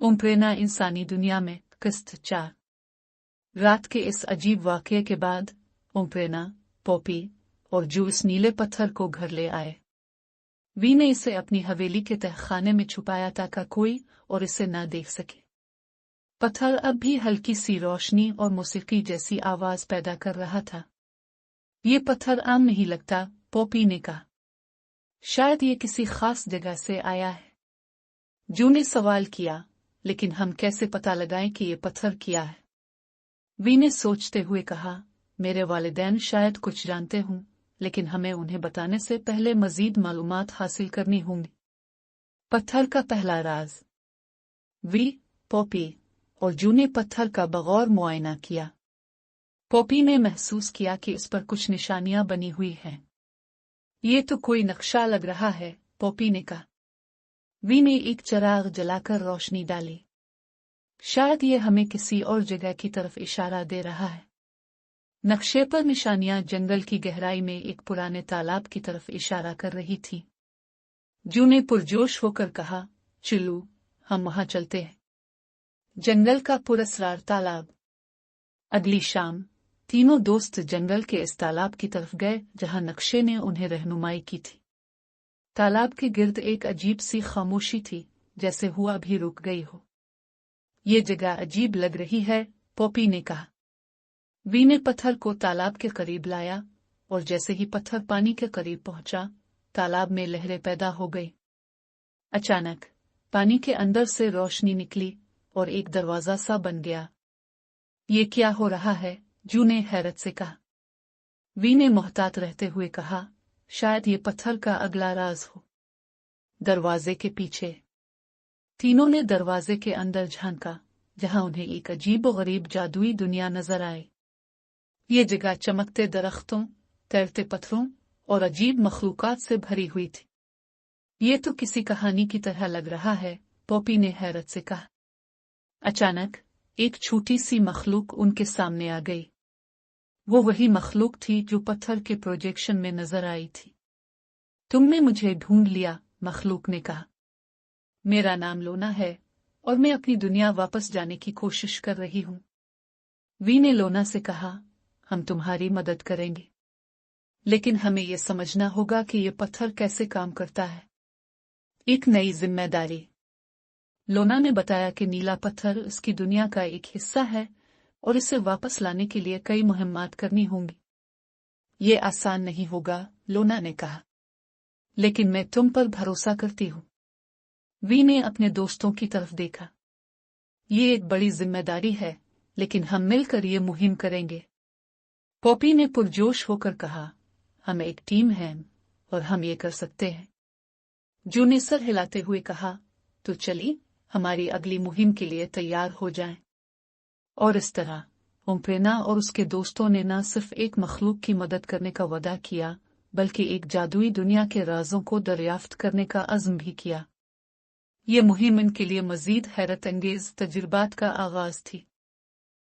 ओम्प्रेना इंसानी दुनिया में किस्त 4। रात के इस अजीब वाक़ये के बाद ओम्प्रेना, पॉपी और जू इस नीले पत्थर को घर ले आए। वी ने इसे अपनी हवेली के तहखाने में छुपाया ताकि कोई और इसे न देख सके। पत्थर अब भी हल्की सी रोशनी और मौसीकी जैसी आवाज पैदा कर रहा था। ये पत्थर आम नहीं लगता, पॉपी ने कहा। शायद ये किसी खास जगह से आया है। जू ने सवाल किया, लेकिन हम कैसे पता लगाएं कि ये पत्थर क्या है? वी ने सोचते हुए कहा, मेरे वालिदैन शायद कुछ जानते हों, लेकिन हमें उन्हें बताने से पहले मजीद मालूमात हासिल करनी होंगी। पत्थर का पहला राज। वी, पॉपी और जू ने पत्थर का बगौर मुआयना किया। पॉपी ने महसूस किया कि इस पर कुछ निशानियां बनी हुई हैं। ये तो कोई नक्शा लग रहा है, पॉपी ने कहा। वी ने एक चिराग जलाकर रोशनी डाली। शायद ये हमें किसी और जगह की तरफ इशारा दे रहा है। नक्शे पर निशानियां जंगल की गहराई में एक पुराने तालाब की तरफ इशारा कर रही थी। जू ने पुरजोश होकर कहा, चलो, हम वहां चलते हैं। जंगल का पुरस्रार तालाब। अगली शाम तीनों दोस्त जंगल के इस तालाब की तरफ गए जहां नक्शे ने उन्हें रहनुमाई की थी। तालाब के गिर्द एक अजीब सी खामोशी थी, जैसे हुआ भी रुक गई हो। ये जगह अजीब लग रही है, पॉपी ने कहा। वी ने पत्थर को तालाब के करीब लाया और जैसे ही पत्थर पानी के करीब पहुंचा, तालाब में लहरें पैदा हो गई। अचानक पानी के अंदर से रोशनी निकली और एक दरवाजा सा बन गया। ये क्या हो रहा है? जू ने हैरत से कहा। वी ने मोहतात रहते हुए कहा, शायद ये पत्थर का अगला राज हो। दरवाजे के पीछे। तीनों ने दरवाजे के अंदर झांका, जहां उन्हें एक अजीब और गरीब जादुई दुनिया नजर आई। ये जगह चमकते दरख्तों, तैरते पत्थरों और अजीब मखलूकात से भरी हुई थी। ये तो किसी कहानी की तरह लग रहा है, पॉपी ने हैरत से कहा। अचानक एक छोटी सी मखलूक उनके सामने आ गई। वो वही मखलूक थी जो पत्थर के प्रोजेक्शन में नजर आई थी। तुमने मुझे ढूंढ लिया, मखलूक ने कहा। मेरा नाम लोना है और मैं अपनी दुनिया वापस जाने की कोशिश कर रही हूं। वी ने लोना से कहा, हम तुम्हारी मदद करेंगे, लेकिन हमें यह समझना होगा कि यह पत्थर कैसे काम करता है। एक नई जिम्मेदारी। लोना ने बताया कि नीला पत्थर उसकी दुनिया का एक हिस्सा है और इसे वापस लाने के लिए कई मुहिम्मात करनी होंगी। ये आसान नहीं होगा, लोना ने कहा, लेकिन मैं तुम पर भरोसा करती हूं। वी ने अपने दोस्तों की तरफ देखा। ये एक बड़ी जिम्मेदारी है, लेकिन हम मिलकर ये मुहिम करेंगे। पॉपी ने पुरजोश होकर कहा, हम एक टीम हैं और हम ये कर सकते हैं। जू ने सर हिलाते हुए कहा, तो चलिए हमारी अगली मुहिम के लिए तैयार हो जाएं। और इस तरह ओम्प्रेना और उसके दोस्तों ने न सिर्फ एक मखलूक की मदद करने का वादा किया, बल्कि एक जादुई दुनिया के राजों को दरियाफ्त करने का अज़्म भी किया। ये मुहिम इनके लिए मजीद हैरत अंगेज तजुर्बात का आगाज थी।